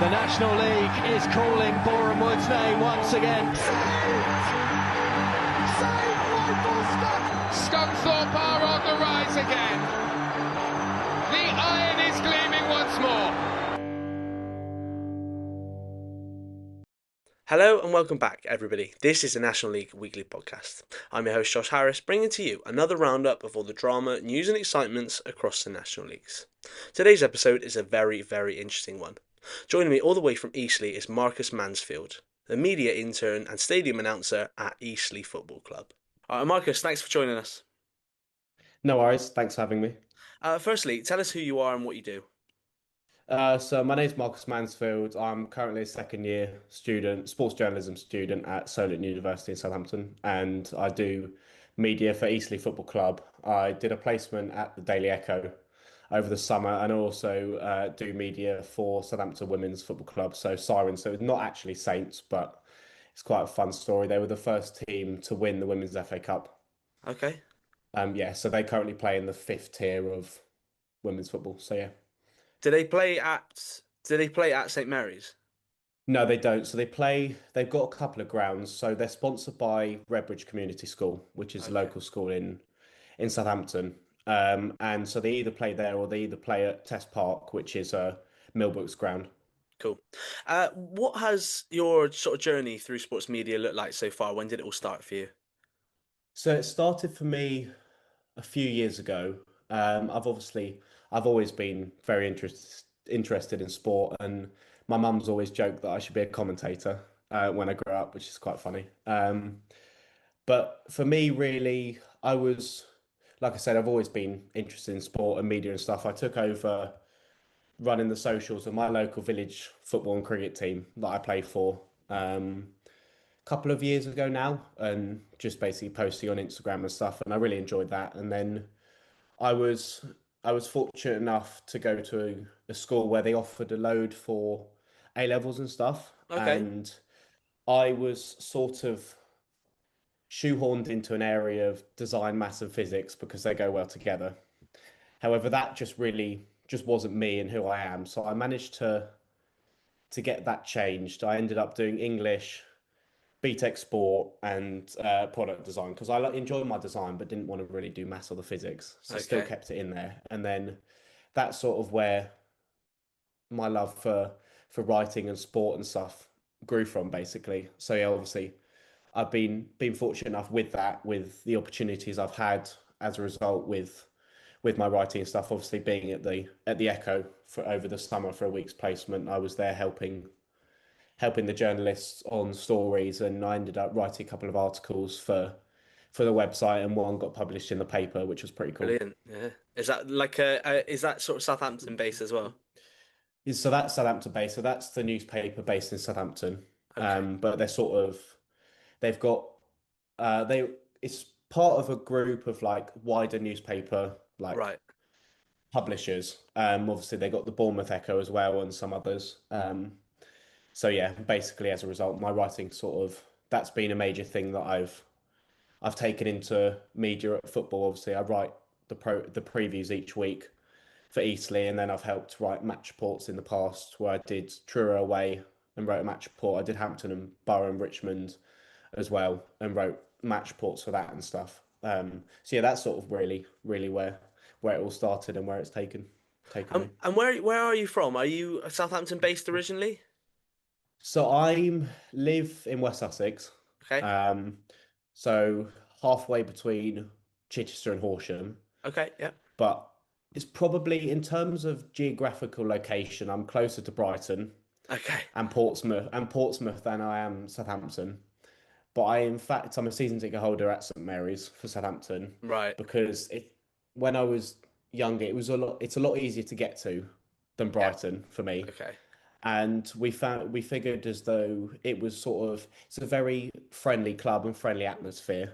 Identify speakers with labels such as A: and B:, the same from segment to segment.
A: The National League is calling Boreham Wood's name once again.
B: Scunthorpe are on the rise again. The iron is gleaming once more.
C: Hello and welcome back, everybody. This is the National League Weekly Podcast. I'm your host, Josh Harris, bringing to you another roundup of all the drama, news and excitements across the National Leagues. Today's episode is a very, very interesting one. Joining me all the way from Eastleigh is Marcus Mansfield, the media intern and stadium announcer at Eastleigh Football Club. Marcus, thanks for joining us.
D: No worries, thanks for having me.
C: Firstly, tell us who you are and what you do.
D: So my name's Marcus Mansfield. I'm currently a second year student, sports journalism student at Solent University in Southampton, and I do media for Eastleigh Football Club. I did a placement at the Daily Echo over the summer and also do media for Southampton Women's Football Club, so Sirens. So it's not actually Saints, but it's quite a fun story. They were the first team to win the Women's FA Cup.
C: Okay.
D: So they currently play in the fifth tier of women's football. So yeah.
C: Do they play at St Mary's?
D: No, they don't. So they've got a couple of grounds. So they're sponsored by Redbridge Community School, which is a local school in Southampton. And so they either play there or they either play at Test Park, which is a Millbrook's ground.
C: Cool. What has your sort of journey through sports media looked like so far? When did it all start for you?
D: So it started for me a few years ago. I've always been very interested in sport, and my mum's always joked that I should be a commentator when I grew up, which is quite funny. But for me, really, like I said, I've always been interested in sport and media and stuff. I took over running the socials of my local village football and cricket team that I play for a couple of years ago now, and just basically posting on Instagram and stuff. And I really enjoyed that. And then I was fortunate enough to go to a school where they offered a load for A levels and stuff.
C: Okay.
D: And I was sort of shoehorned into an area of design, maths, and physics because they go well together. However, that just wasn't me and who I am. So I managed to get that changed. I ended up doing English, BTEC sport, and product design because I enjoyed my design but didn't want to really do maths or the physics. So I still kept it in there. And then that's sort of where my love for writing and sport and stuff grew from, basically. So yeah, obviously I've been fortunate enough with that, with the opportunities I've had as a result with my writing and stuff. Obviously being at the Echo for over the summer for a week's placement, I was there helping the journalists on stories, and I ended up writing a couple of articles for the website, and one got published in the paper, which was pretty cool.
C: Brilliant. Yeah. Is that is that sort of Southampton based as well?
D: So that's Southampton based. So that's the newspaper based in Southampton.
C: Okay.
D: But they've got it's part of a group of like wider newspaper
C: Right.
D: publishers. Obviously they got the Bournemouth Echo as well and some others. So yeah, basically as a result, my writing that's been a major thing that I've taken into media at football. Obviously I write the previews each week for Eastleigh, and then I've helped write match reports in the past where I did Truro away and wrote a match report. I did Hampton and Borough and Richmond as well and wrote match reports for that and stuff. So yeah, that's sort of really where it all started and where it's taken me.
C: And where are you from? Are you Southampton based originally?
D: So I live in West Sussex.
C: Okay.
D: So halfway between Chichester and Horsham.
C: Okay. Yeah.
D: But it's probably, in terms of geographical location, I'm closer to Brighton
C: Okay.
D: and Portsmouth than I am Southampton. But I'm a season ticket holder at St Mary's for Southampton.
C: Right.
D: Because when I was younger, it's a lot easier to get to than Brighton for me.
C: Okay.
D: And we figured as though it's a very friendly club and friendly atmosphere,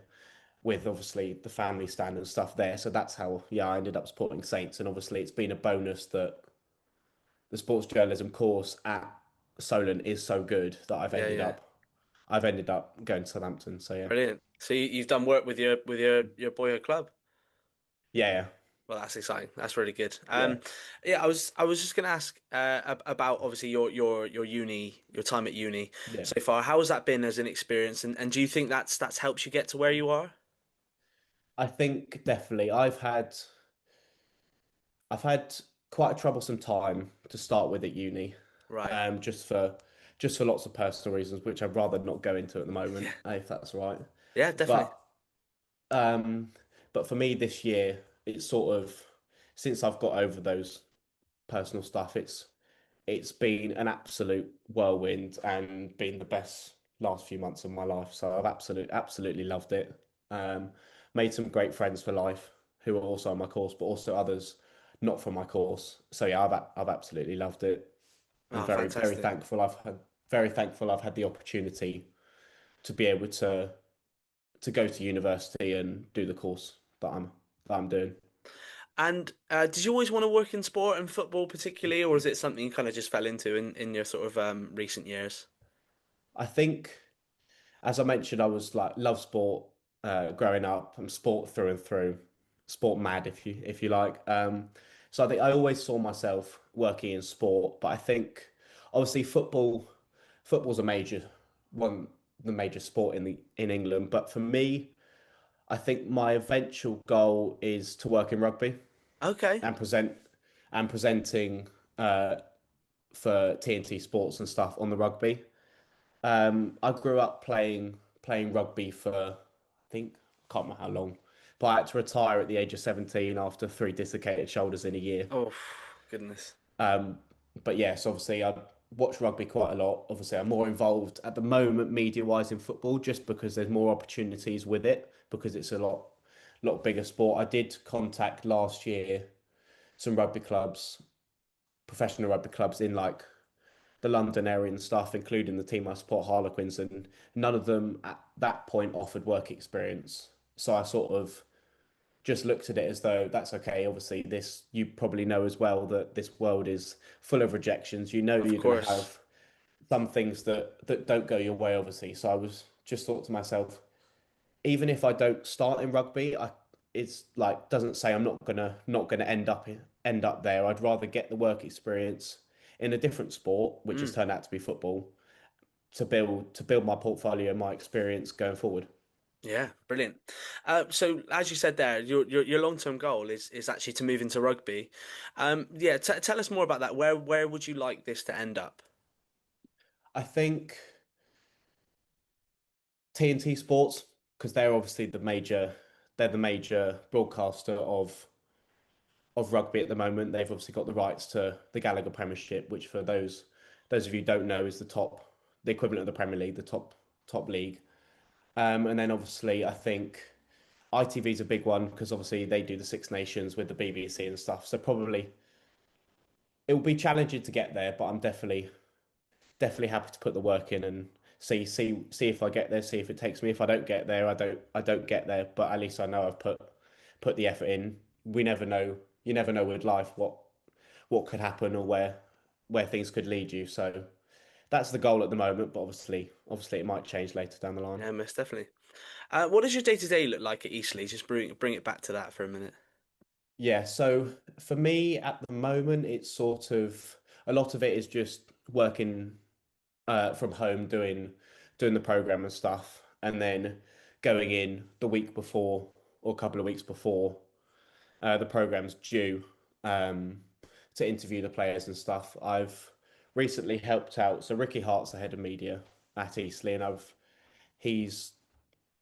D: with obviously the family stand and stuff there. So that's how I ended up supporting Saints. And obviously it's been a bonus that the sports journalism course at Solent is so good that I've ended up going to Southampton. So yeah.
C: Brilliant. So you've done work with your boyhood club?
D: Yeah.
C: Well, that's exciting. That's really good.
D: Yeah,
C: Yeah, I was just gonna ask about obviously your uni, your time at uni
D: yeah.
C: so far. How has that been as an experience, and do you think that's helped you get to where you are?
D: I think definitely I've had quite a troublesome time to start with at uni,
C: Right.
D: just for lots of personal reasons, which I'd rather not go into at the
C: Yeah.
D: moment, if that's all right.
C: Yeah, definitely.
D: But um, but for me this year, it's sort of since I've got over those personal stuff, it's been an absolute whirlwind and been the best last few months of my life. So I've absolutely loved it. Um, Made some great friends for life who are also on my course, but also others not from my course. So yeah, I've absolutely loved it. I'm
C: Oh,
D: very
C: fantastic.
D: thankful. Very thankful I've had the opportunity to be able to go to university and do the course that I'm doing.
C: And did you always want to work in sport and football particularly, or is it something you kind of just fell into in your sort of recent years?
D: I think, as I mentioned, I was like love sport growing up. I'm sport through and through, sport mad if you like. So I think I always saw myself working in sport, but I think obviously football's a major one, the major sport in England. But for me, I think my eventual goal is to work in rugby
C: Okay.
D: and presenting uh, for TNT Sports and stuff on the rugby. I grew up playing rugby for I think I can't remember how long, but I had to retire at the age of 17 after three dislocated shoulders in a year.
C: Oh, goodness.
D: Um, but yes, obviously I watch rugby quite a lot. Obviously, I'm more involved at the moment media-wise in football just because there's more opportunities with it because it's a lot bigger sport. I did contact last year some rugby clubs, professional rugby clubs in like the London area and stuff, including the team I support, Harlequins, and none of them at that point offered work experience. So I sort of just looked at it as though that's okay. Obviously, this you probably know as well that this world is full of rejections. You know
C: Of
D: you're going to
C: course.
D: have some things that don't go your way, obviously. So I was just thought to myself, even if I don't start in rugby, I it's like doesn't say I'm not gonna end up there. I'd rather get the work experience in a different sport, which has
C: Mm.
D: turned out to be football, to build my portfolio and my experience going forward.
C: Yeah, brilliant. So as you said there, your long-term goal is actually to move into rugby. Yeah, t tell us more about that. Where would you like this to end up?
D: I think TNT Sports, because they're obviously they're the major broadcaster of rugby at the moment. They've obviously got the rights to the Gallagher Premiership, which for those of you who don't know is the equivalent of the Premier League, the top league. And then obviously I think ITV is a big one because obviously they do the Six Nations with the BBC and stuff. So probably it will be challenging to get there, but I'm definitely happy to put the work in and see if I get there, see if it takes me. If I don't get there, I don't get there. But at least I know I've put the effort in. We never know. You never know with life what could happen or where things could lead you. So that's the goal at the moment. But obviously it might change later down the line.
C: Yeah, most definitely. What does your day-to-day look like at Eastleigh? Just bring it back to that for a minute.
D: Yeah. So for me at the moment, it's sort of a lot of it is just working from home doing the program and stuff, and then going in the week before or a couple of weeks before the program's due um, to interview the players and stuff. I've recently helped out. So Ricky Hart's the head of media at Eastleigh, and he's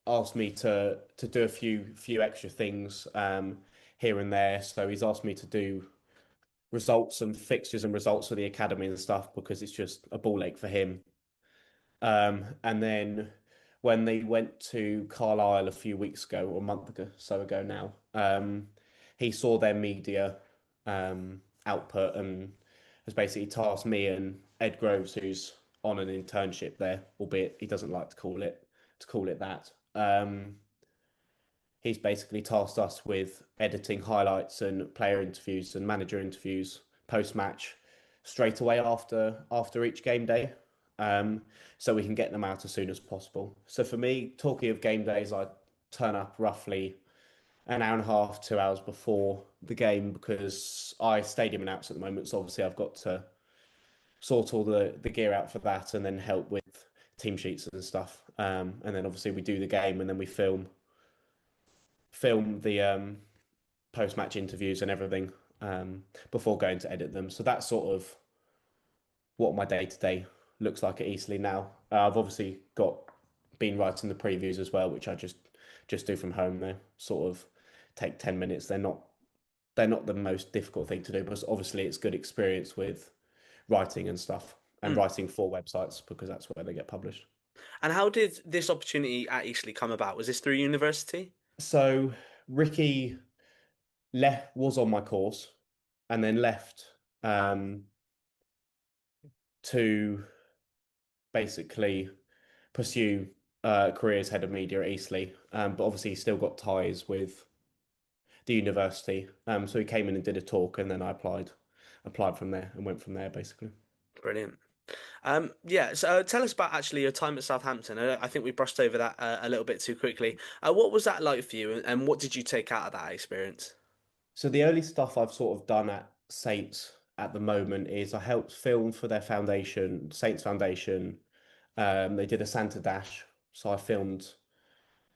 D: asked me to do a few extra things here and there. So he's asked me to do results and fixtures and results for the academy and stuff because it's just a ball ache for him. And then when they went to Carlisle a few weeks ago, or a month ago, so ago now, he saw their media output and has basically tasked me and Ed Groves, who's on an internship there, albeit he doesn't like to call it that. He's basically tasked us with editing highlights and player interviews and manager interviews post match straight away after each game day, um, so we can get them out as soon as possible. So for me, talking of game days, I turn up roughly an hour and a half, 2 hours before the game because I stadium announce at the moment. So obviously I've got to sort all the gear out for that and then help with team sheets and stuff. And then obviously we do the game and then we film the post match interviews and everything before going to edit them. So that's sort of what my day to day looks like at Eastleigh now. I've obviously got been writing the previews as well, which I just do from home. They sort of take 10 minutes. They're not the most difficult thing to do, but obviously it's good experience with writing and stuff and
C: Mm.
D: writing for websites because that's where they get published.
C: And how did this opportunity at Eastleigh come about? Was this through university?
D: So Ricky left was on my course and then left um, to basically pursue career as head of media at Eastleigh. But obviously, he still got ties with the university. So he came in and did a talk, and then I applied from there, and went from there basically.
C: Brilliant. Yeah, so tell us about actually your time at Southampton. I think we brushed over that a little bit too quickly. What was that like for you, and what did you take out of that experience?
D: So the early stuff I've sort of done at Saints at the moment is I helped film for their foundation, Saints Foundation. They did a Santa Dash, so I filmed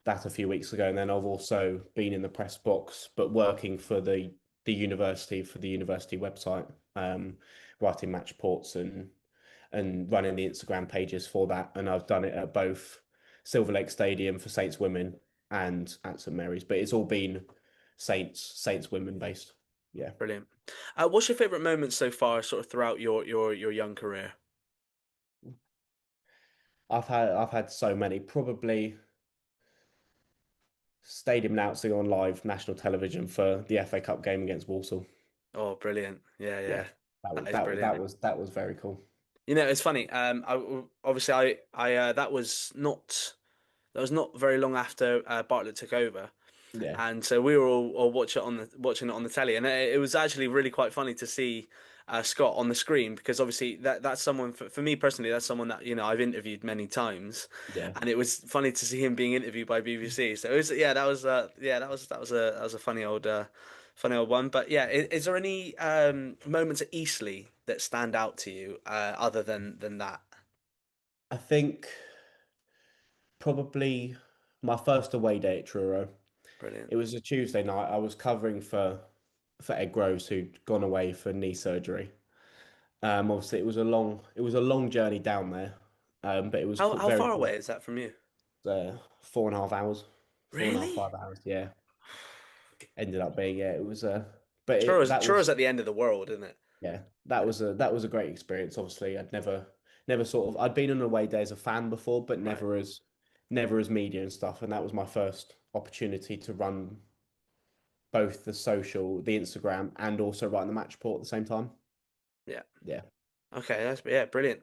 D: that a few weeks ago, and then I've also been in the press box, but working for the university for the university website, writing match reports and running the Instagram pages for that. And I've done it at both Silver Lake Stadium for Saints Women and at St Mary's, but it's all been Saints Women based. Yeah,
C: Brilliant. What's your favourite moment so far, sort of throughout your young career?
D: I've had so many. Probably stadium announcing on live national television for the FA Cup game against Walsall.
C: Oh, brilliant. Yeah,
D: Yeah,
C: yeah.
D: that
C: That
D: was
C: is brilliant.
D: that was very cool.
C: It's funny. Obviously I that was not very long after Bartlett took over.
D: Yeah,
C: And so we were all watching it on the telly, and it was actually really quite funny to see Scott on the screen because obviously that's someone for me personally that's someone that I've interviewed many times,
D: yeah.
C: and it was funny to see him being interviewed by BBC. So it was that was a funny old one. But yeah, is there any moments at Eastleigh that stand out to you other than that?
D: I think probably my first away day at Truro.
C: Brilliant.
D: It was a Tuesday night. I was covering for Ed Groves who'd gone away for knee surgery. Obviously it was a long journey down there, but it was
C: How
D: very
C: far
D: good.
C: away is that from you?
D: 4.5 hours, 4.5
C: Really?
D: 5 hours. Yeah, ended up being it was but that was
C: Churros at the end of the world, isn't it?
D: yeah, that was a great experience. Obviously, I'd never sort of I'd been on away day as a fan before, but
C: Right.
D: never as media and stuff. And that was my first opportunity to run both the Instagram, and also write the match report at the same time.
C: Yeah.
D: Yeah,
C: Okay, that's yeah, brilliant.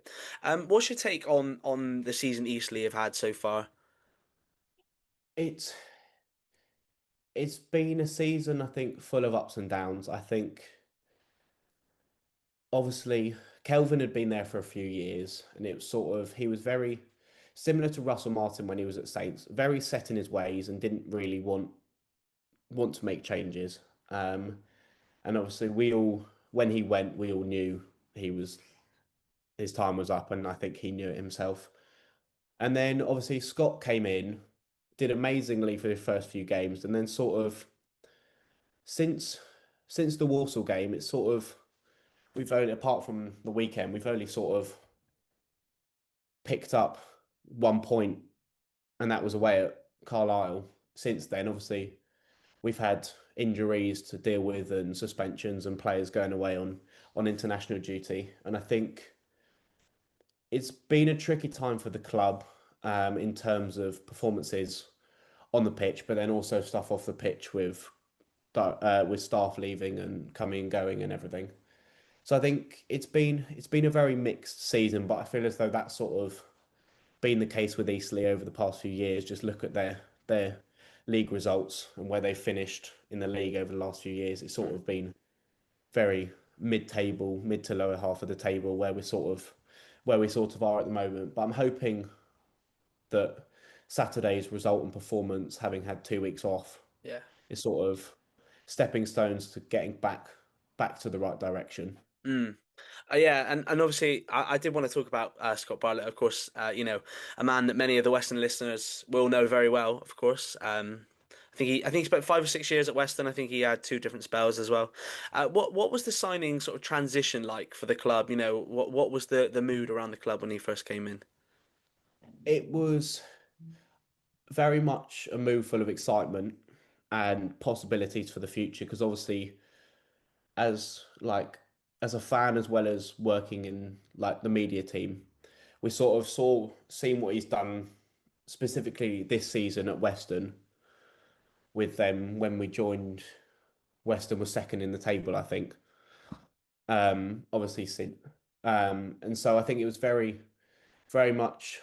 C: What's your take on the season Eastleigh have had so far?
D: it's it's been a season I think full of ups and downs. I think obviously Kelvin had been there for a few years, and it was sort of he was very similar to Russell Martin when he was at Saints, very set in his ways and didn't really want to make changes. And obviously, when he went, we all knew he was his time was up, and I think he knew it himself. And then obviously Scott came in, did amazingly for the first few games, and then sort of since since the Walsall game, it's sort of we've only apart from the weekend, we've only sort of picked up 1 point, and that was away at Carlisle. Since then, obviously, we've had injuries to deal with and suspensions and players going away on international duty. And I think it's been a tricky time for the club in terms of performances on the pitch, but then also stuff off the pitch with staff leaving and coming and going and everything. So I think it's been a very mixed season, but I feel as though that's sort of been the case with Eastleigh over the past few years. Just look at their league results and where they finished in the league over the last few years. It's sort
C: Mm,
D: of been very mid-table, mid to lower half of the table where we sort of are at the moment. But I'm hoping that Saturday's result and performance, having had 2 weeks off,
C: yeah.
D: is sort of stepping stones to getting back to the right direction.
C: Mm. Yeah, and obviously, I did want to talk about Scott Bartlett, of course. A man that many of the Western listeners will know very well, of course. I think he spent 5 or 6 years at Western. I think he had two different spells as well. What was the signing sort of transition like for the club? What was the mood around the club when he first came in?
D: It was very much a move full of excitement and possibilities for the future because obviously as like as a fan as well as working in like the media team, we sort of seen what he's done specifically this season at Western with them when we joined. Western was second in the table, I think. Obviously, and so I think it was very much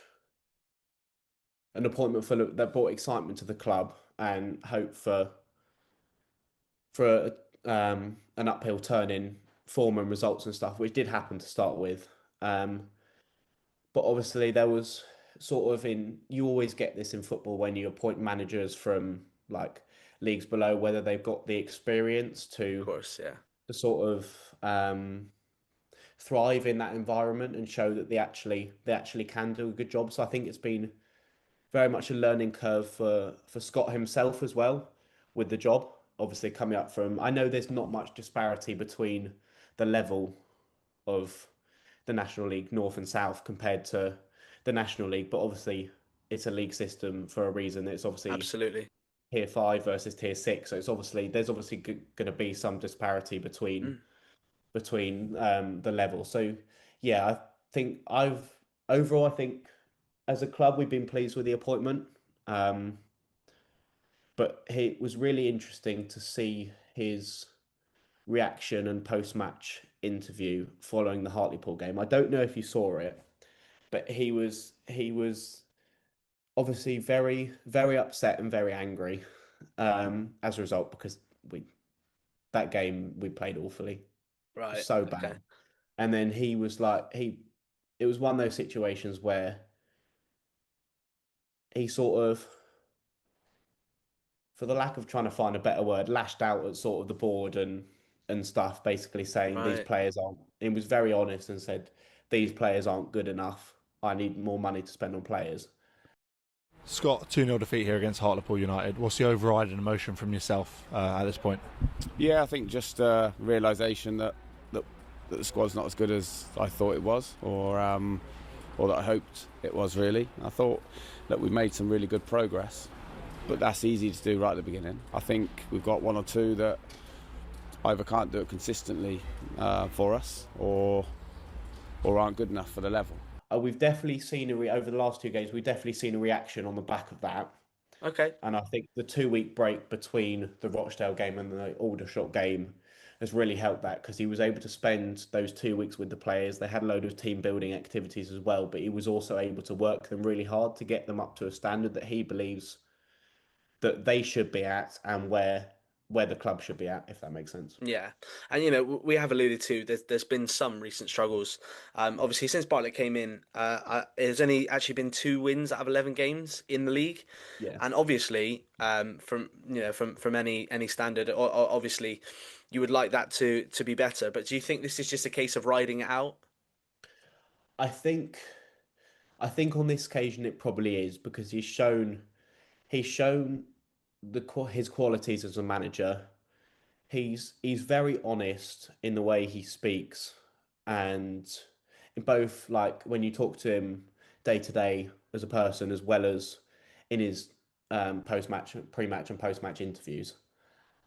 D: an appointment that brought excitement to the club and hope for an uphill turn in form and results and stuff, which did happen to start with. But obviously, there was sort of you always get this in football when you appoint managers from like leagues below, whether they've got the experience
C: Of course, yeah.
D: to sort of thrive in that environment and show that they actually can do a good job. So I think it's been very much a learning curve for Scott himself as well with the job. Obviously, coming up from, I know there's not much disparity between the level of the National League North and South compared to the National League, but obviously it's a league system for a reason. It's obviously
C: Absolutely.
D: tier 5 versus tier 6, so there's obviously going to be some disparity
C: Mm.
D: between the level. So yeah, I think I think as a club we've been pleased with the appointment. Um, but it was really interesting to see his reaction and post-match interview following the Hartlepool game. I don't know if you saw it, but he was obviously very upset and very angry as a result because we that game we played awfully,
C: Right.
D: so
C: Okay.
D: bad. And then he was like it was one of those situations where he sort of, for the lack of trying to find a better word, lashed out at sort of the board and stuff, basically saying these
C: Right.
D: players aren't. He was very honest and said these players aren't good enough. I need more money to spend on players.
E: Scott, 2-0 defeat here against Hartlepool United. What's the overriding emotion from yourself at this point?
F: Yeah, I think just realisation that the squad's not as good as I thought it was, or that I hoped it was. Really, I thought that we made some really good progress, but that's easy to do right at the beginning. I think we've got one or two that either can't do it consistently for us, or aren't good enough for the level.
D: We've definitely seen over the last 2 games. We've definitely seen a reaction on the back of that.
C: Okay.
D: And I think the 2 week break between the Rochdale game and the Aldershot game has really helped that because he was able to spend those 2 weeks with the players. They had a load of team building activities as well, but he was also able to work them really hard to get them up to a standard that he believes that they should be at and where the club should be at, if that makes sense.
C: Yeah, and we have alluded to there's been some recent struggles. Obviously since Bartlett came in, there's only actually been 2 wins out of 11 games in the league,
D: Yeah.
C: and obviously from any standard, obviously you would like that to be better. But do you think this is just a case of riding it out?
D: I think I think on this occasion it probably is because he's shown his qualities as a manager. He's very honest in the way he speaks, and in both like when you talk to him day to day as a person, as well as in his pre-match, and post-match interviews.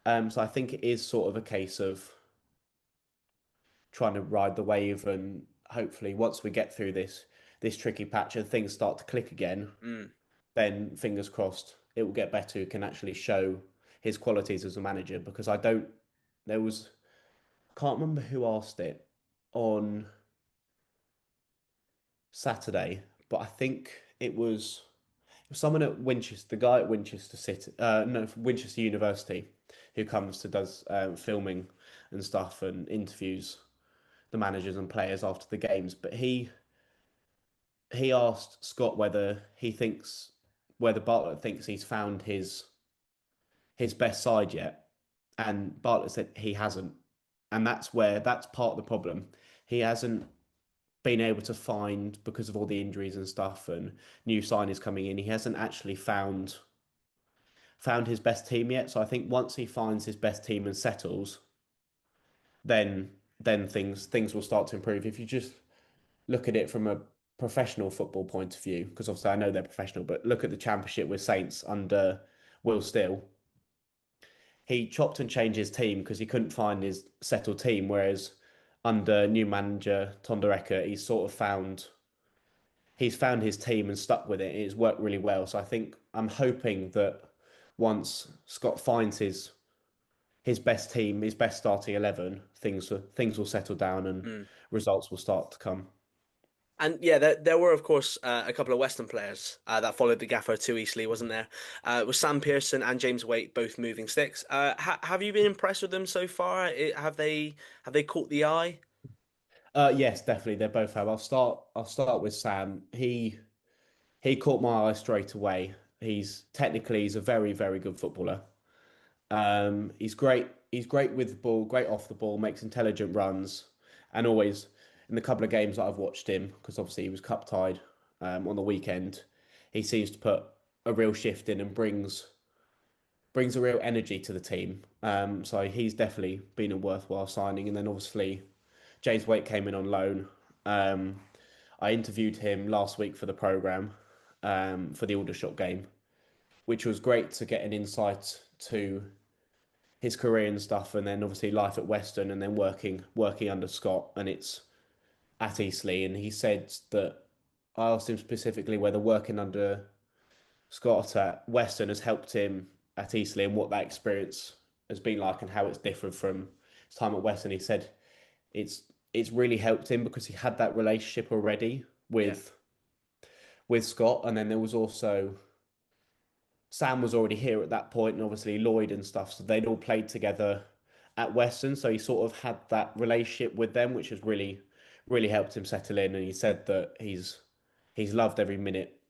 D: So I think it is sort of a case of trying to ride the wave, and hopefully once we get through this tricky patch and things start to click again,
C: Mm.
D: then fingers crossed it will get better. Who can actually show his qualities as a manager because I don't. There was can't remember who asked it on Saturday, but I think it was someone at Winchester, the guy at Winchester City, no, from Winchester University, who comes to does filming and stuff and interviews the managers and players after the games. But he asked Scott whether Bartlett thinks he's found his best side yet, and Bartlett said he hasn't, and that's part of the problem. He hasn't been able to find, because of all the injuries and stuff and new signings coming in, he hasn't actually found his best team yet. So I think once he finds his best team and settles, then things will start to improve. If you just look at it from a professional football point of view, because obviously I know they're professional, but look at the Championship with Saints under Will Steele. He chopped and changed his team because he couldn't find his settled team, whereas under new manager Tonderecker, he's found his team and stuck with it. It's worked really well. So I'm hoping that once Scott finds his best team, his best starting 11, things will settle down and results will start to come.
C: And yeah, there were of course a couple of Western players that followed the gaffer to Eastleigh, wasn't there? Was Sam Pearson and James Waite both moving sticks? Have you been impressed with them so far? Have they caught the eye?
D: Yes, definitely. They both have. I'll start with Sam. He caught my eye straight away. He's a very, very good footballer. He's great. He's great with the ball, great off the ball, makes intelligent runs, and always in the couple of games that I've watched him, because obviously he was cup tied on the weekend, he seems to put a real shift in and brings a real energy to the team. So he's definitely been a worthwhile signing. And then obviously James Waite came in on loan. Um, I interviewed him last week for the program for the Aldershot game, which was great to get an insight to his career and stuff, and then obviously life at Western, and then working under Scott, and it's at Eastleigh. And he said that I asked him specifically whether working under Scott at Western has helped him at Eastleigh and what that experience has been like and how it's different from his time at Western. He said it's it's really helped him because he had that relationship already
C: Yeah.
D: with Scott, and then there was also Sam was already here at that point, and obviously Lloyd and stuff. So they'd all played together at Western, so he sort of had that relationship with them, which has really helped him settle in. And he said that he's loved every minute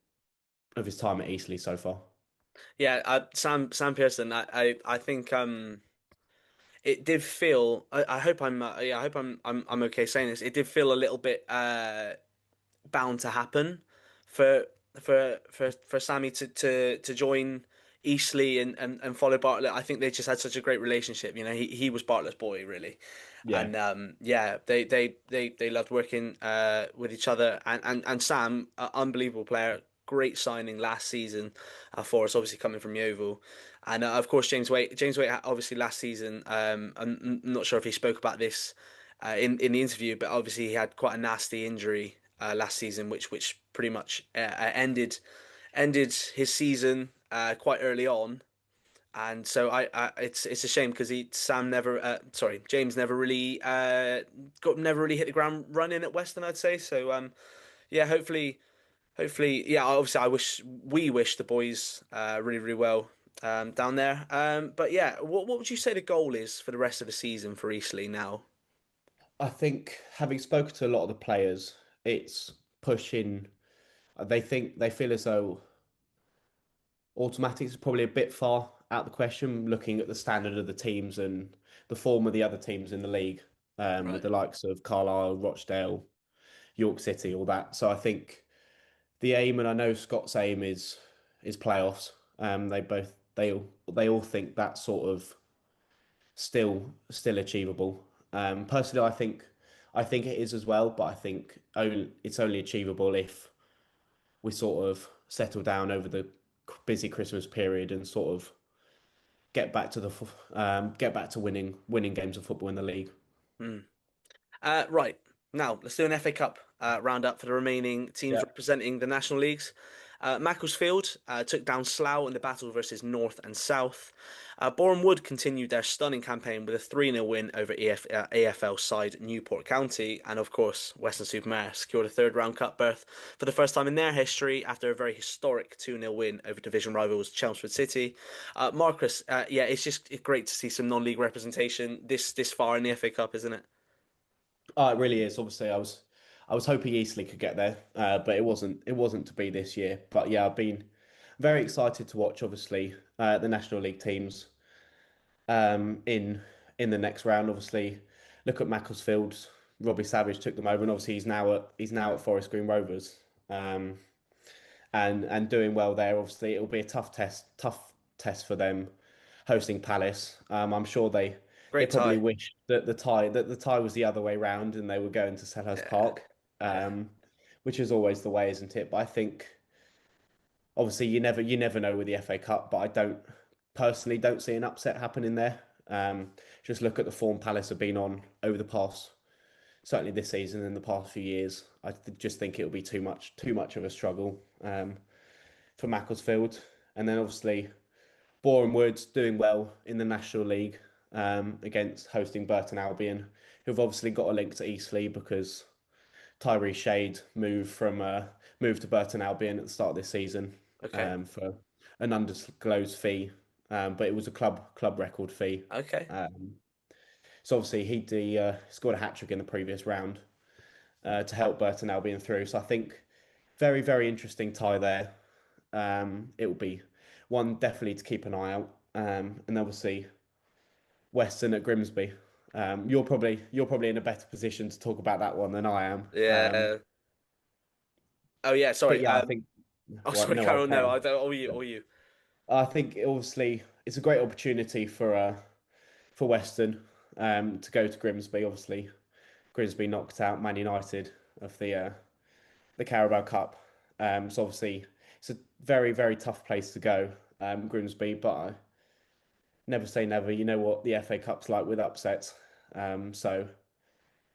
D: of his time at Eastleigh so far.
C: Yeah, Sam Pearson. I think it did feel. I hope I'm yeah, I hope I'm okay saying this. It did feel a little bit bound to happen for for Sammy to join Eastleigh and follow Bartlett. I think they just had such a great relationship. You know, he was Bartlett's boy really,
D: Yeah,
C: and yeah, they loved working with each other. And Sam, unbelievable player, great signing last season for us. Obviously coming from Yeovil. And of course, James Waite, obviously last season. I'm not sure if he spoke about this in the interview, but obviously he had quite a nasty injury last season, which pretty much ended his season quite early on. And so it's a shame because James never really never really hit the ground running at Western, I'd say. So yeah, hopefully, yeah. Obviously, we wish the boys really well down there. But yeah, what would you say the goal is for the rest of the season for Eastleigh now?
D: I think having spoken to a lot of the players, it's pushing. They feel as though automatics is probably a bit far out the question, looking at the standard of the teams and the form of the other teams in the league, with
C: Right.
D: the likes of Carlisle, Rochdale, York City, all that. So I think the aim, and I know Scott's aim is playoffs. They all think that's sort of still achievable. Personally, I think it is as well, but I think it's only achievable if we sort of settle down over the busy Christmas period and sort of get back to winning games of football in the league.
C: Hmm. Right. Now, let's do an FA Cup roundup for the remaining teams
D: Yeah.
C: representing the National Leagues. Macclesfield took down Slough in the battle versus North and South. Boreham Wood continued their stunning campaign with a 3-0 win over AFL side Newport County. And of course, Western-super-Mare secured a third round cup berth for the first time in their history after a very historic 2-0 win over division rivals Chelmsford City. Marcus, yeah, it's just great to see some non-league representation this far in the FA Cup, isn't it?
D: Oh, it really is. Obviously, I was hoping Eastleigh could get there, but it wasn't to be this year. But yeah, I've been very excited to watch. Obviously, the National League teams. in the next round. Obviously, look at Macclesfield. Robbie Savage took them over, and obviously he's now at Forest Green Rovers, um, and doing well there. Obviously, it'll be a tough test for them hosting Palace. I'm sure they
C: Great
D: probably
C: tie.
D: wish that the tie was the other way round and they were going to Selhurst
C: Yeah,
D: Park,
C: yeah,
D: which is always the way, isn't it? But I think obviously you never know with the FA Cup, but I don't see an upset happening there. Just look at the form Palace have been on over the past, certainly this season and the past few years. Just think it'll be too much of a struggle for Macclesfield, and then obviously Boreham Wood's doing well in the National League against hosting Burton Albion, who've obviously got a link to Eastleigh because Tyree Shade moved to Burton Albion at the start of this season
C: okay,
D: for an undisclosed fee, but it was a club record fee.
C: okay.
D: Um, so obviously he scored a hat trick in the previous round to help Burton Albion through. So I think very very interesting tie there. It will be one definitely to keep an eye out, and obviously Western at Grimsby. You're probably in a better position to talk about that one than I am.
C: Yeah. Oh yeah,
D: But
C: sorry.
D: yeah, I think
C: Oh,
D: well,
C: sorry,
D: no, I'll
C: Carol. No,
D: carry
C: I
D: on.
C: don't. All you, all you.
D: I think obviously it's a great opportunity for Western to go to Grimsby. Obviously, Grimsby knocked out Man United of the Carabao Cup. So obviously it's a very very tough place to go, Grimsby. But I never say never. You know what the FA Cup's like with upsets. So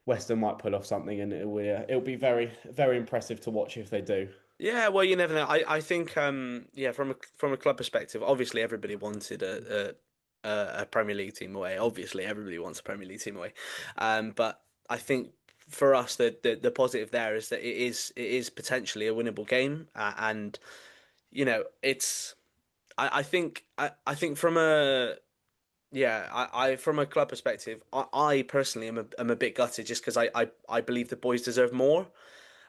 D: Western might pull off something, and it'll be very very impressive to watch if they do.
C: Yeah, well, you never know. I think yeah, from a club perspective, obviously everybody wanted a Premier League team away. Obviously, everybody wants a Premier League team away. But I think for us, the positive there is that it is potentially a winnable game, and it's I think from a yeah, I from a club perspective, I personally am a bit gutted just because I believe the boys deserve more.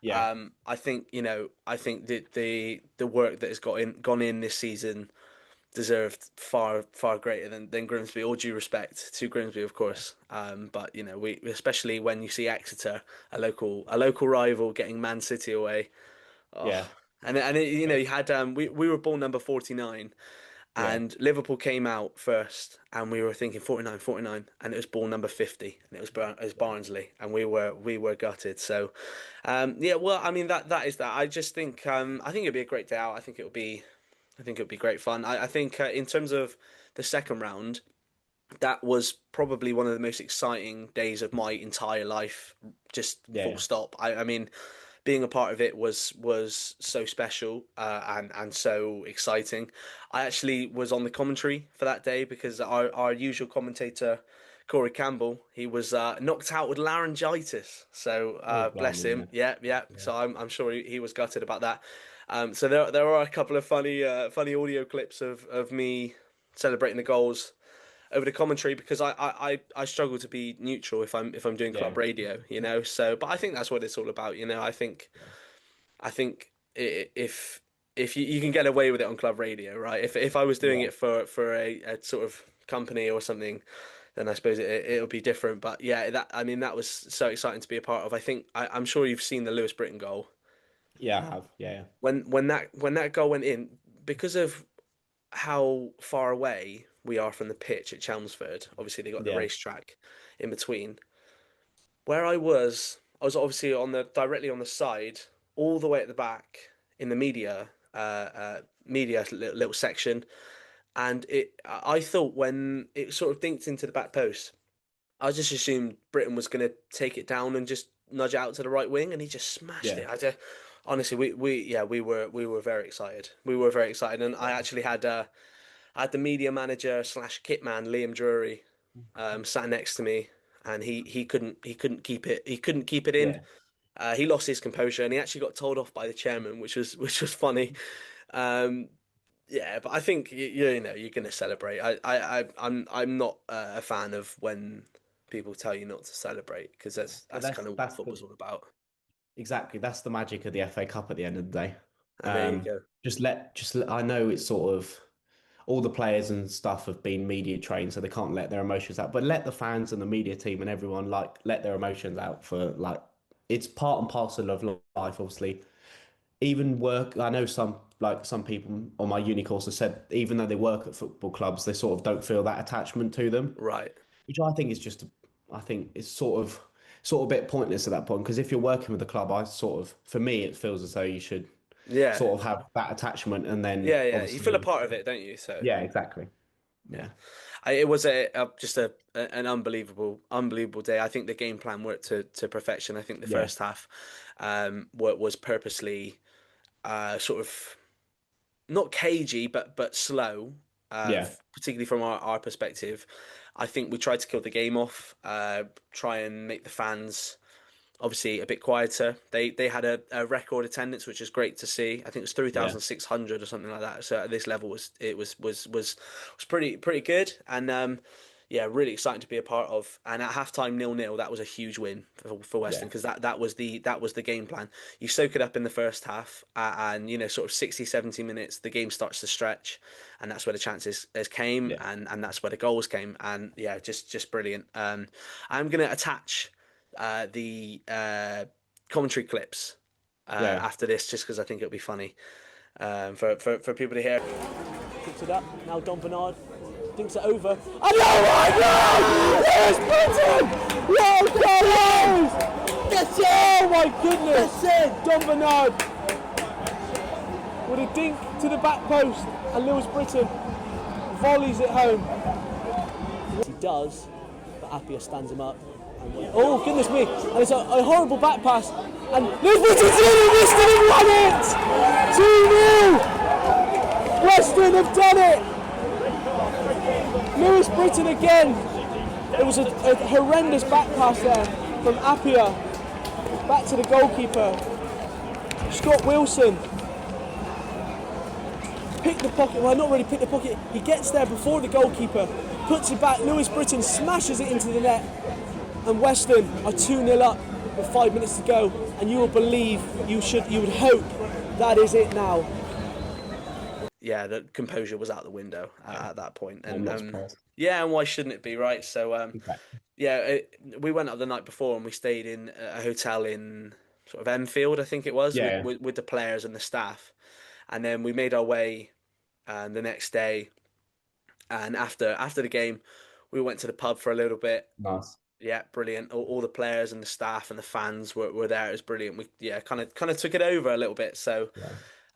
D: Yeah,
C: I think I think that the work that has gone in this season deserved far greater than Grimsby. All due respect to Grimsby, of course. But we especially when you see Exeter, a local rival, getting Man City away.
D: yeah,
C: Oh, and you had we were ball number 49.
D: yeah,
C: And Liverpool came out first, and we were thinking 49, 49, and it was ball number 50, and it was Barnsley, and we were gutted. So, yeah, well, I mean that is that. I just think I think it'd be a great day out. I think it would be great fun. I think in terms of the second round, that was probably one of the most exciting days of my entire life. Just full
D: yeah,
C: stop. I mean, being a part of it was so special and so exciting. I actually was on the commentary for that day because our usual commentator, Corey Campbell, he was knocked out with laryngitis. So
D: oh,
C: bless
D: blimey,
C: him.
D: yeah,
C: Yeah, yeah.
D: yeah,
C: So I'm sure he was gutted about that. So there are a couple of funny audio clips of me celebrating the goals over the commentary because I struggle to be neutral if I'm doing
D: yeah,
C: club radio, So, but I think that's what it's all about, I think
D: yeah,
C: if you can get away with it on club radio, right? If I was doing
D: yeah.
C: it for a sort of company or something, then I suppose it'll be different. But yeah, that was so exciting to be a part of. I'm sure you've seen the Lewis Britton goal
D: Yeah, I have. Yeah,
C: when that goal went in because of how far away we are from the pitch at Chelmsford. Obviously, they got the
D: yeah,
C: racetrack in between. Where I was obviously directly on the side, all the way at the back in the media little section, and I thought when it sort of dinked into the back post, I just assumed Britain was going to take it down and just nudge it out to the right wing, and he just smashed
D: yeah,
C: it. Honestly, we were very excited. We were very excited, and I
D: yeah,
C: actually had the media manager slash kit man Liam Drury sat next to me, and he couldn't keep it in.
D: yeah.
C: He lost his composure, and he actually got told off by the chairman, which was funny. Um, yeah, but I think you're going to celebrate. I'm not a fan of when people tell you not to celebrate because that's
D: But
C: that's kind of what
D: that's the
C: football's all about.
D: exactly that's the magic of the FA Cup at the end of the day.
C: And there you go.
D: I know it's sort of all the players and stuff have been media trained, so they can't let their emotions out. But let the fans and the media team and everyone let their emotions out for it's part and parcel of life, obviously. Even work, I know some people on my uni course have said even though they work at football clubs, they sort of don't feel that attachment to them,
C: Right.
D: which I think is I think it's sort of a bit pointless at that point because if you're working with the club, for me, it feels as though you should
C: Yeah.
D: sort of have that attachment and then
C: Yeah, yeah. You feel a
D: obviously,
C: part of it, don't you? So
D: yeah, exactly. Yeah.
C: it was just an unbelievable day. I think the game plan worked to perfection. I think the
D: Yeah.
C: first half was purposely sort of not cagey, but slow.
D: Yeah.
C: Particularly from our perspective, I think we tried to kill the game off. Try and make the fans obviously a bit quieter. They had a record attendance, which is great to see. I think it was
D: Yeah.
C: 3,600 or something like that. So at this level, was pretty good, and yeah, really exciting to be a part of. And at halftime, 0-0, that was a huge win for Western
D: Yeah.
C: because that was the game plan. You soak it up in the first half, and sort of 60, 70 minutes, the game starts to stretch, and that's where the chances came,
D: Yeah.
C: and that's where the goals came, and yeah, just brilliant. I'm gonna attach the commentary clips
D: Yeah.
C: after this, just because I think it'll be funny for people to hear. Picks it up now. Don Bernard thinks it over. And oh my God! There's Britain! Well done! That's it! Oh my goodness! That's it! Don Bernard with a dink to the back post, and Lewis Britton volleys it home. He does, but Appiah stands him up. Oh goodness me! And it's a horrible back pass, and Lewis Britton's in and Western have won it! 2-0! Western have done it! Lewis Britton again. It was a horrendous back pass there from Appiah back to the goalkeeper. Scott Wilson picked the pocket. Well, not really picked the pocket. He gets there before the goalkeeper, puts it back. Lewis Britton smashes it into the net. And Western are 2-0 up with 5 minutes to go, and you will believe, you would hope that is it now. Yeah, the composure was out the window at that point, and yeah, and why shouldn't it be, right? So yeah, we went up the night before and we stayed in a hotel in sort of Enfield, I think it was, with the players and the staff, and then we made our way the next day, and after the game, we went to the pub for a little bit.
D: Nice.
C: Yeah, brilliant. All the players and the staff and the fans were there. It was brilliant. We kind of took it over a little bit. So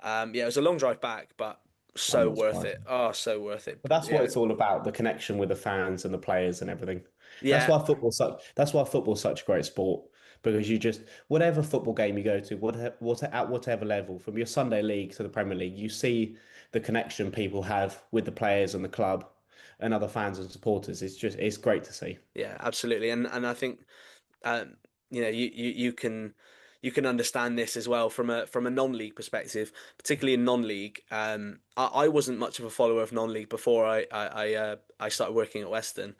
C: yeah, it was a long drive back, but so worth it. Oh, so worth it.
D: But that's what it's all about, the connection with the fans and the players and everything.
C: Yeah.
D: That's why football's such a great sport, because you just, whatever football game you go to, at whatever level, from your Sunday league to the Premier League, you see the connection people have with the players and the club and other fans and supporters. It's great to see.
C: Yeah, absolutely. And I think you can understand this as well from a non-league perspective, particularly in non-league. I wasn't much of a follower of non-league before I started working at Western.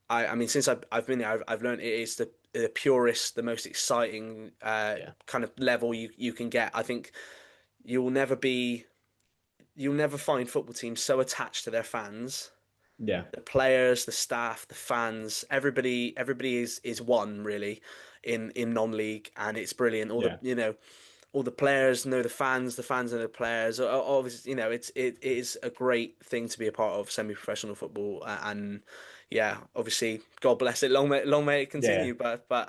C: I mean, since I've been there, I've learned it is the purest, the most exciting kind of level you can get. I think you'll never find football teams so attached to their fans.
D: Yeah,
C: the players, the staff, the fans, everybody is one really in non-league, and it's brilliant. All the players know the fans know the players. Obviously, it is a great thing to be a part of semi-professional football, and yeah, obviously, God bless it. Long may it continue.
D: Yeah.
C: But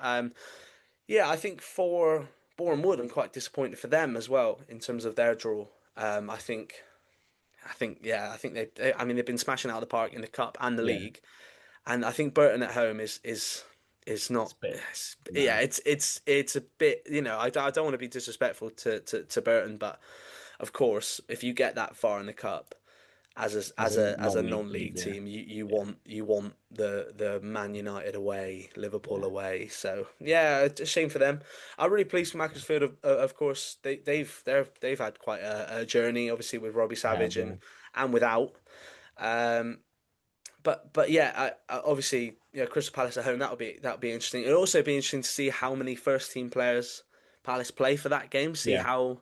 C: yeah, I think for Boreham Wood, I'm quite disappointed for them as well in terms of their draw. I think they've been smashing out of the park in the cup and the league, and I think Burton at home is not. It's a bit. I don't want to be disrespectful to Burton, but of course, if you get that far in the cup as a non-league team, you want the Man United away, Liverpool away. So yeah, it's a shame for them. I'm really pleased for Mansfield. Of course, they've had quite a journey, obviously with Robbie Savage and without. But yeah, obviously, Crystal Palace at home, that'll be interesting. It'll also be interesting to see how many first team players Palace play for that game. See how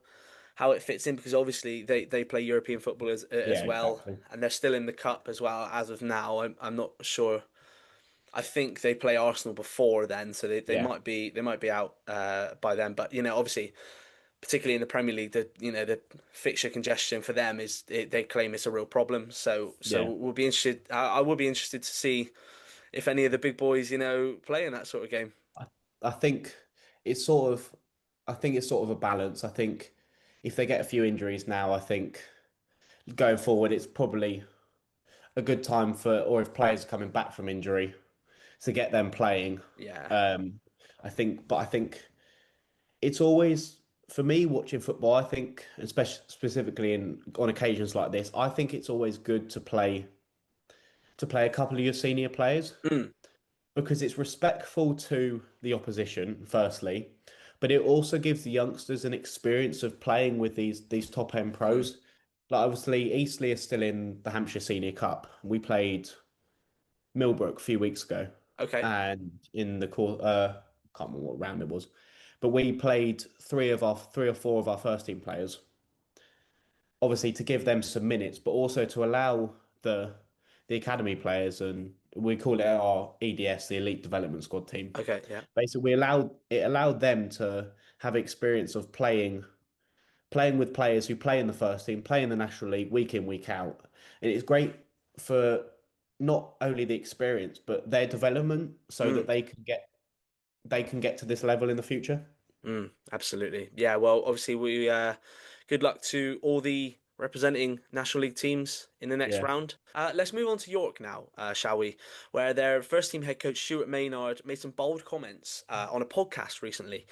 C: how it fits in, because obviously they play European football as
D: Yeah,
C: well,
D: exactly.
C: and they're still in the cup as well as of now. I'm not sure. I think they play Arsenal before then, so they
D: Yeah,
C: might be out by then. But obviously, particularly in the Premier League, the fixture congestion for them they claim it's a real problem. So
D: yeah.
C: we'll be interested. I will be interested to see if any of the big boys play in that sort of game.
D: I, I think it's sort of, I think it's sort of a balance. I think if they get a few injuries now, I think going forward, it's probably a good time for, or if players are coming back from injury, to get them playing.
C: Yeah.
D: Um, I think it's always for me watching football. I think, especially specifically in on occasions like this, I think it's always good to play a couple of your senior players
C: Mm,
D: because it's respectful to the opposition, firstly, but it also gives the youngsters an experience of playing with these top end
C: mm.
D: pros. Like obviously, Eastleigh is still in the Hampshire Senior Cup. We played Millbrook a few weeks ago,
C: Okay.
D: and in the course, can't remember what round it was, but we played three or four of our first team players, obviously to give them some minutes, but also to allow the academy players, and we call it our EDS, the Elite Development Squad team.
C: Okay. Yeah.
D: Basically, it allowed them to have experience of playing with players who play in the first team, play in the National League week in, week out. And it's great for not only the experience, but their development so that
C: Mm.
D: they can get to this level in the future.
C: Absolutely. Yeah, well, obviously we good luck to all the representing National League teams in the next
D: Yeah.
C: round. Let's move on to York now, shall we? Where their first team head coach Stuart Maynard made some bold comments on a podcast recently.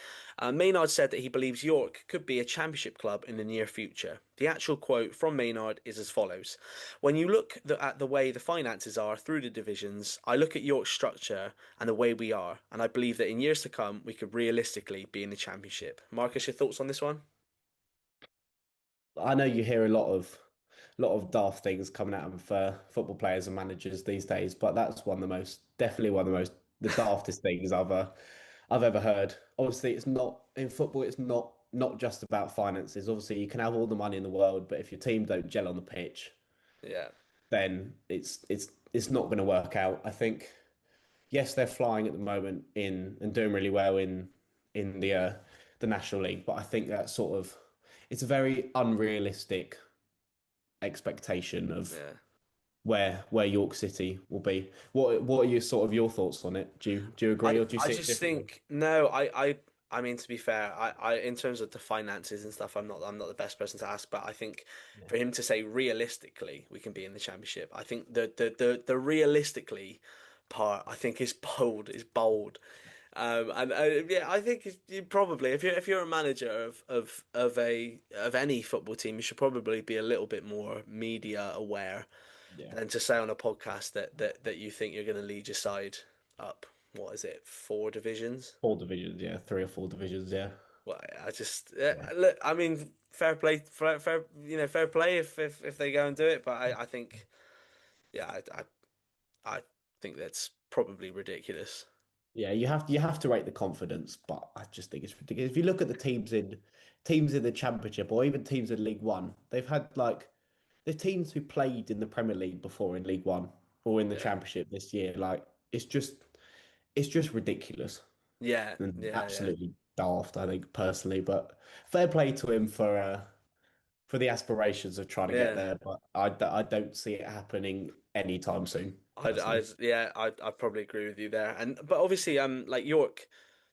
C: Maynard said that he believes York could be a championship club in the near future. The actual quote from Maynard is as follows: "When you look at the way the finances are through the divisions, I look at York's structure and the way we are, and I believe that in years to come we could realistically be in the championship." Marcus, your thoughts on this one?
D: I know you hear a lot of daft things coming out of football players and managers these days, but that's definitely one of the most the daftest things I've ever heard. Obviously, it's not in football. It's not just about finances. Obviously, you can have all the money in the world, but if your team don't gel on the pitch,
C: Yeah,
D: then it's not going to work out. I think yes, they're flying at the moment in and doing really well in the National League, but I think that sort of it's a very unrealistic expectation of
C: yeah.
D: where York City will be. What are your thoughts on it? Do you agree
C: I
D: or do you
C: I
D: see it
C: just
D: differently?
C: think no. I mean, to be fair, I in terms of the finances and stuff, I'm not the best person to ask, but I think
D: Yeah.
C: for him to say realistically we can be in the championship, I think the realistically part I think is bold. And yeah, I think you probably, if you're a manager of any football team, you should probably be a little bit more media aware
D: Yeah.
C: than to say on a podcast that you think you're going to lead your side up. What is it? Four divisions?
D: Four divisions, yeah, three or four divisions, yeah.
C: Well, I just
D: Yeah.
C: look. I mean, fair play, fair play if they go and do it. But I think, yeah, I think that's probably ridiculous.
D: Yeah, you have to rate the confidence, but I just think it's ridiculous. If you look at the teams in the Championship or even teams in League One, they've had like the teams who played in the Premier League before in League One or in the
C: Yeah,
D: Championship this year. Like it's just ridiculous
C: yeah,
D: and
C: yeah, yeah,
D: absolutely daft, I think personally. But fair play to him for the aspirations of trying to get
C: yeah.
D: there. But I don't see it happening anytime soon, personally.
C: Yeah, I'd probably agree with you there. And but obviously, like York,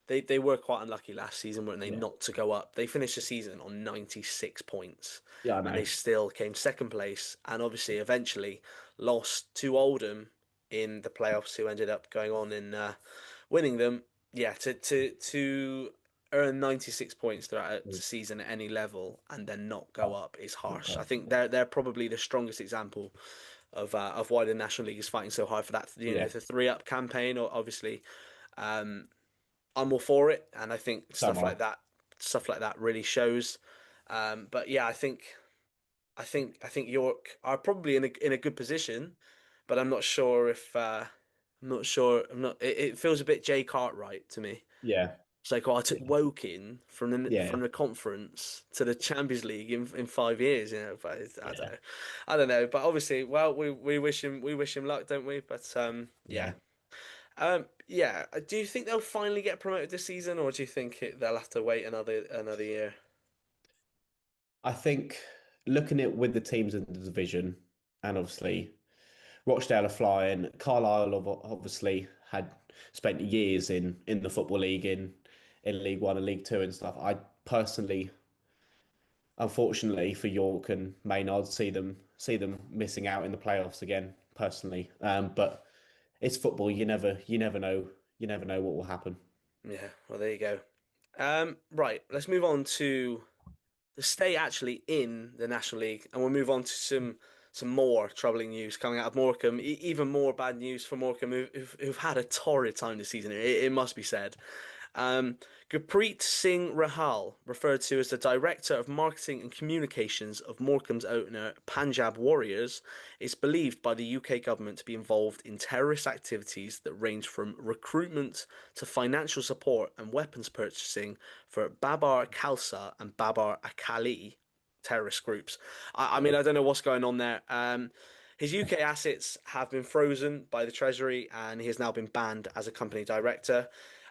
C: they were quite unlucky last season, weren't they,
D: Yeah,
C: not to go up. They finished the season on 96 points,
D: yeah, I
C: and they
D: know.
C: still came second place, and obviously eventually lost to Oldham in the playoffs, who ended up going on and winning them. Yeah, to earn 96 points throughout a
D: It's
C: season at any level and then not go
D: tough.
C: up is
D: Not
C: harsh. I think
D: possible.
C: they're probably the strongest example of why the National League is fighting so hard for that.
D: Yeah,
C: The three up campaign. Obviously, um, I'm all for it, and I think
D: so am I.
C: stuff like that really shows. But yeah, I think York are probably in a good position, but I'm not sure if I'm not sure. I'm not. It feels a bit Jay Cartwright to me.
D: Yeah.
C: It's like, oh, I took Woking
D: Yeah,
C: from the conference to the Champions League in 5 years, But I don't
D: yeah,
C: know, I don't know. But obviously, well, we wish him luck, don't we? But yeah,
D: yeah.
C: yeah. Do you think they'll finally get promoted this season, or do you think they'll have to wait another year?
D: I think looking at with the teams in the division, and obviously Rochdale are flying. Carlisle have obviously had spent years in the football league in League One and League Two and stuff. I personally, unfortunately for York and Maynard, see them missing out in the playoffs again. Personally, but it's football. You never know what will happen.
C: Yeah. Well, there you go. Right. Let's move on to stay actually in the National League, and we'll move on to some more troubling news coming out of Morecambe. Even more bad news for Morecambe, who've had a torrid time this season. It must be said. Um, Gurpreet Singh Rahal, referred to as the Director of Marketing and Communications of Morecambe's owner Punjab Warriors, is believed by the UK government to be involved in terrorist activities that range from recruitment to financial support and weapons purchasing for Babar Khalsa and Babar Akali terrorist groups. I mean, I don't know what's going on there. His UK assets have been frozen by the Treasury, and he has now been banned as a company director.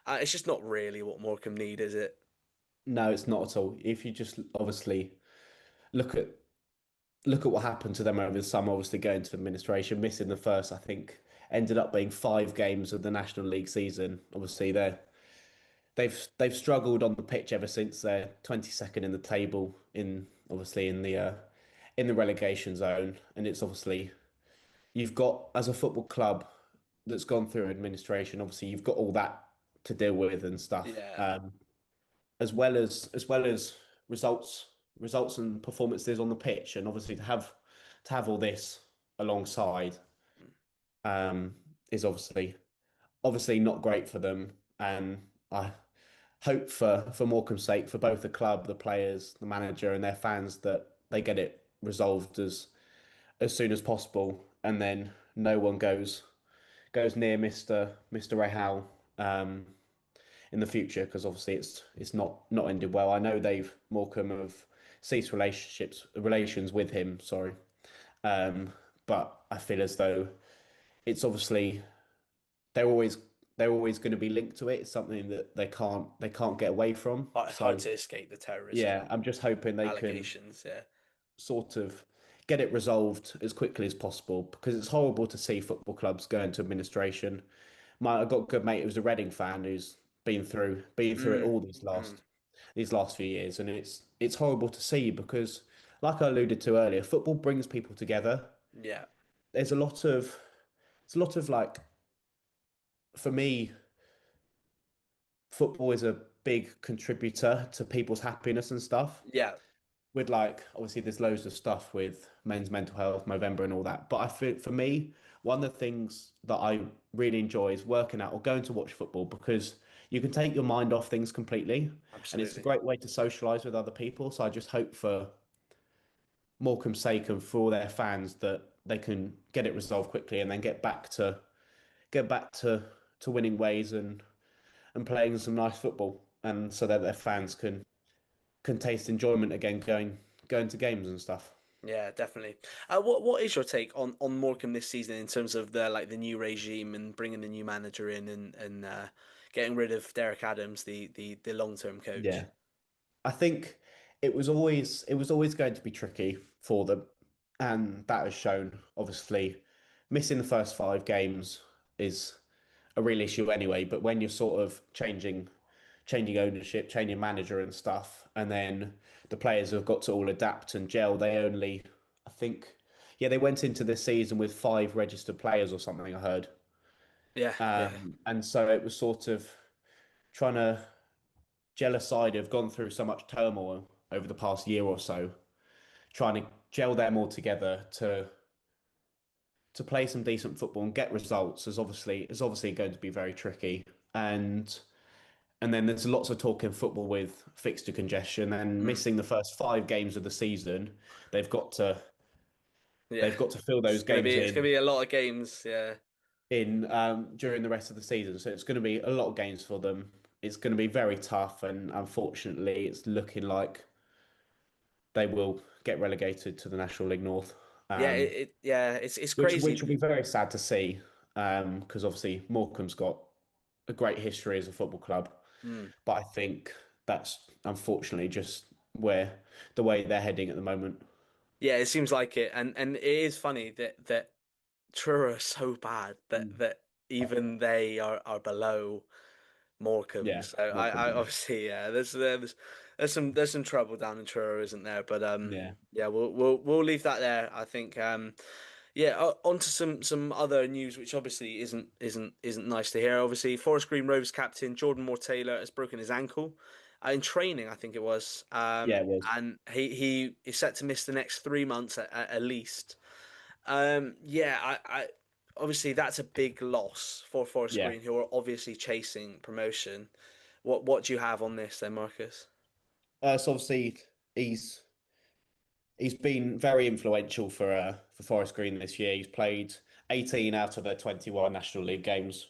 C: It's just not really what Morecambe need, is it?
D: No, it's not at all. If you just obviously look at look at what happened to them over the summer, obviously going to administration, missing the first, I think, ended up being 5 games of the National League season. Obviously, they've struggled on the pitch ever since they're 22nd in the table in obviously in the relegation zone, and it's obviously you've got as a football club that's gone through administration. Obviously, you've got all that to deal with and stuff.
C: Yeah,
D: As well as results and performances on the pitch, and obviously to have all this alongside um, is obviously not great for them. And I hope for Morecambe's sake, for both the club, the players, the manager, and their fans, that they get it resolved as soon as possible, and then no one goes near Mister Rahal in the future, because obviously it's not ended well. I know Morecambe have ceased relations with him. Sorry, but I feel as though it's obviously they're always they're always going to be linked to it. It's something that they can't get away from.
C: hard
D: So
C: to escape the
D: yeah,
C: terrorism
D: I'm just hoping they can
C: allegations. Yeah,
D: sort of get it resolved as quickly as possible, because it's horrible to see football clubs go into administration. I got a good mate who's a Reading fan who's been through it
C: mm,
D: all
C: mm,
D: these last few years, and it's horrible to see because, like I alluded to earlier, football brings people together.
C: yeah,
D: There's a lot of like, for me, football is a big contributor to people's happiness and stuff.
C: yeah,
D: With, like, obviously there's loads of stuff with men's mental health, Movember and all that. But I feel for me, one of the things that I really enjoy is working out or going to watch football, because you can take your mind off things completely, and it's a
C: absolutely.
D: great way to socialize with other people. So I just hope for Morecambe's sake and for all their fans that they can get it resolved quickly and then get back to winning ways and playing some nice football, and so that their fans can taste enjoyment again going to games and stuff.
C: Yeah, definitely. What is your take on Morecambe this season in terms of the new regime and bringing the new manager in and getting rid of Derek Adams, the long-term coach?
D: Yeah. I think it was always going to be tricky for them, and that has shown. Obviously, missing the first 5 games is a real issue anyway. But when you're sort of changing ownership, changing manager and stuff, and then the players have got to all adapt and gel, I think, yeah, they went into this season with 5 registered players or something, I heard.
C: Yeah, yeah,
D: And so it was sort of trying to gel aside, have gone through so much turmoil over the past year or so, trying to gel them all together to play some decent football and get results is obviously going to be very tricky. And then there's lots of talk in football with fixture congestion and
C: mm,
D: missing the first 5 games of the season. They've got to
C: yeah.
D: they've got to fill those games
C: It's gonna
D: in
C: be a lot of games. Yeah,
D: in during the rest of the season. So it's going to be a lot of games for them. it's going to be very tough, and unfortunately, it's looking like they will get relegated to the National League North.
C: Yeah,
D: Um,
C: it's
D: which will
C: crazy.
D: be very sad to see, because obviously Morecambe's got a great history as a football club,
C: Mm.
D: but I think that's unfortunately just where the way they're heading at the moment.
C: Yeah, it seems like it, and it is funny that Truro are so bad
D: Mm.
C: that even they are below Morecambe.
D: Yeah,
C: So I
D: Morecambe.
C: obviously, yeah, there's some trouble down in Truro, isn't there? But
D: Yeah,
C: yeah, we'll leave that there. I think yeah, on to some other news, which obviously isn't nice to hear. Obviously, Forest Green Rovers captain Jordan Moore Taylor has broken his ankle in training, I think it was.
D: yeah, it was.
C: And he is set to miss the next 3 months at least. Yeah, I obviously that's a big loss for Forest
D: Yeah.
C: Green, who are obviously chasing promotion. What do you have on this then, Marcus?
D: So obviously he's he's been very influential for Forest Green this year. He's played 18 out of their 21 National League games.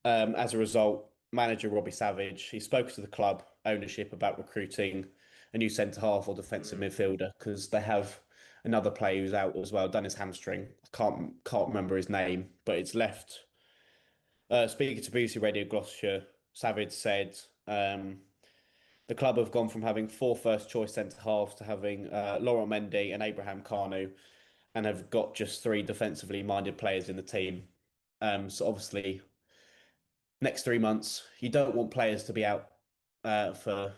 D: As a result, manager Robbie Savage, he spoke to the club ownership about recruiting a new centre half or defensive
C: Mm,
D: midfielder because they have another player who's out as well, done his hamstring. I can't remember his name, but it's left. Speaking to BBC Radio Gloucestershire, Savage said the club have gone from having four first choice centre halves to having Laurent Mendy and Abraham Kanu, and have got just three defensively minded players in the team. So obviously next 3 months, you don't want players to be out for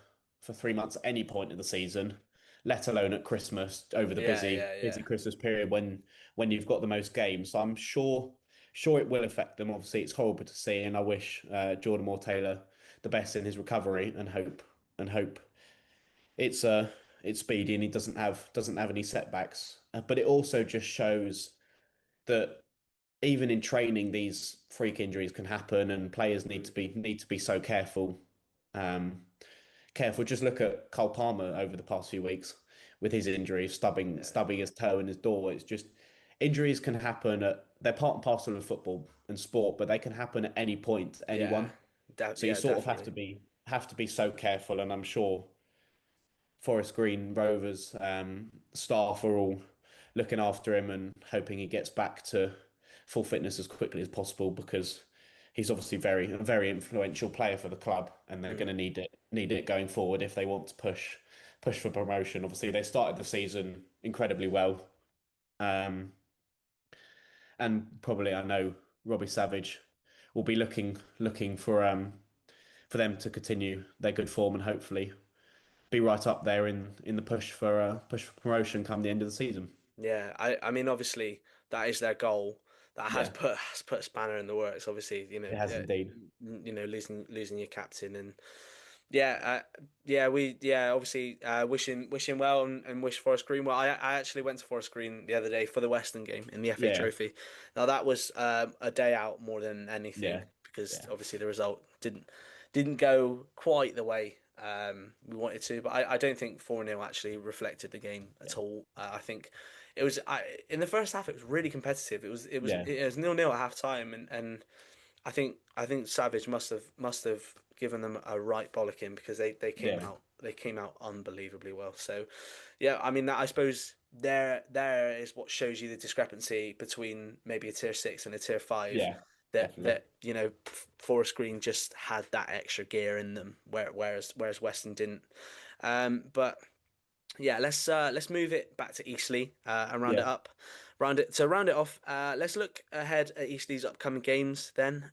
D: 3 months at any point in the season, let alone at Christmas over the
C: yeah,
D: busy
C: yeah, yeah,
D: busy Christmas period when you've got the most games. So I'm sure it will affect them. Obviously, it's horrible to see, and I wish Jordan Moore Taylor the best in his recovery, and hope it's speedy and he doesn't have any setbacks. But it also just shows that even in training, these freak injuries can happen, and players need to be so careful. Um, Careful. Just look at Cole Palmer over the past few weeks with his injury, stubbing his toe in his door. It's just injuries can happen. They're part and parcel of football and sport, but they can happen at any point to
C: yeah,
D: anyone. So you
C: yeah,
D: sort of have to
C: definitely.
D: be so careful. And I'm sure Forest Green Rovers staff are all looking after him and hoping he gets back to full fitness as quickly as possible because he's obviously a very influential player for the club, and they're going
C: Mm.
D: to need it going forward if they want to push for promotion. Obviously, they started the season incredibly well, um, and probably I know Robbie Savage will be looking for them to continue their good form and hopefully be right up there in the push for promotion come the end of the season.
C: Yeah, I mean, obviously that is their goal. That
D: Yeah,
C: has put a spanner in the works. Obviously,
D: it has indeed.
C: losing your captain and yeah, yeah obviously wish him well and wish Forest Green well. I actually went to Forest Green the other day for the Western game in the FA
D: Yeah,
C: Trophy. Now that was a day out more than anything
D: yeah,
C: because
D: yeah,
C: obviously the result didn't go quite the way we wanted to, but I don't think 4-0 actually reflected the game
D: yeah,
C: at all. I think it was in the first half it was really competitive.
D: yeah,
C: It was 0-0 at half time and I think Savage must have given them a right bollocking because they
D: yeah,
C: came out unbelievably well. So yeah, I mean that I suppose there is what shows you the discrepancy between maybe a tier 6 and a tier 5.
D: yeah, definitely.
C: That Forest Green just had that extra gear in them, whereas Weston didn't. But yeah, let's move it back to Eastleigh and round it
D: Yeah,
C: up. Round it off. Let's look ahead at Eastleigh's upcoming games. Then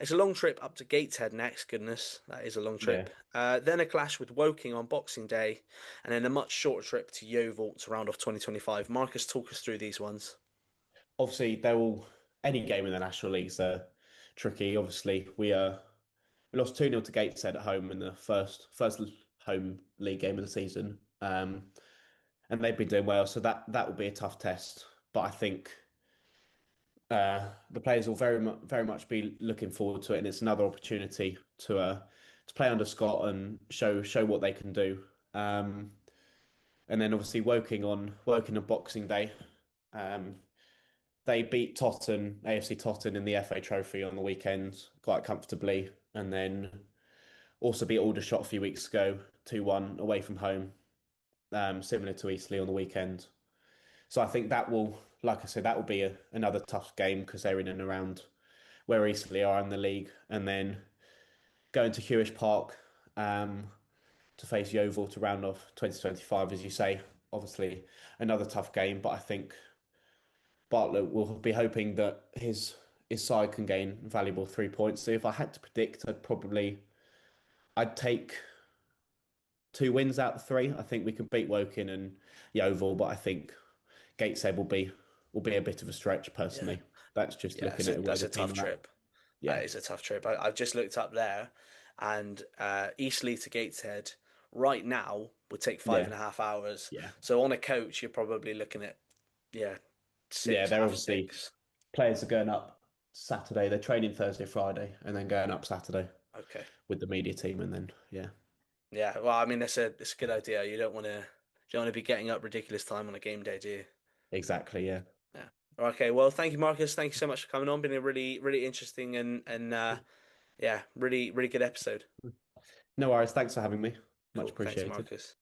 C: it's a long trip up to Gateshead next. Goodness, that is a long
D: yeah.
C: trip. Then a clash with Woking on Boxing Day, and then a much shorter trip to Yeovil to round off 2025. Marcus, talk us through these ones.
D: Obviously, they're all any game in the National Leagues are tricky. Obviously, we lost 2-0 to Gateshead at home in the first home league game of the season. And they've been doing well, so that will be a tough test. But I think the players will very much be looking forward to it, and it's another opportunity to play under Scott and show what they can do. And then obviously Woking on Boxing Day. Um, they beat AFC Totton in the FA Trophy on the weekend quite comfortably. and then also beat Aldershot a few weeks ago, 2-1 away from home, similar to Eastleigh on the weekend. So I think that will, like I said, that will be another tough game because they're in and around where Eastleigh are in the league, and then going to Hewish Park to face Yeovil to round off 2025, as you say. Obviously, another tough game, but I think Bartlett will be hoping that his side can gain valuable 3 points. So if I had to predict, I'd take 2 wins out of three. I think we can beat Woking and Yeovil, but I think Gateshead will be a bit of a stretch personally.
C: Yeah.
D: That's just
C: Yeah,
D: looking at where
C: that's
D: the
C: a tough
D: team are at.
C: trip.
D: Yeah,
C: That is a tough trip. I've just looked up there, and Eastleigh to Gateshead right now would take five
D: yeah,
C: and a half hours.
D: yeah,
C: So on a coach, you're probably looking at, yeah,
D: yeah.
C: six,
D: They're
C: half
D: obviously
C: six.
D: players are going up Saturday. They're training Thursday, Friday, and then going up Saturday
C: Okay.
D: with the media team, and then yeah,
C: Yeah. Well, I mean, it's a good idea. You don't want to be getting up ridiculous time on a game day, do you?
D: exactly, yeah.
C: Yeah. Okay. Well, thank you, Marcus. Thank you so much for coming on. Been a really, really interesting and yeah, really, really good episode.
D: No worries. Thanks for having me. Much
C: Cool. Thanks,
D: appreciated.
C: Marcus.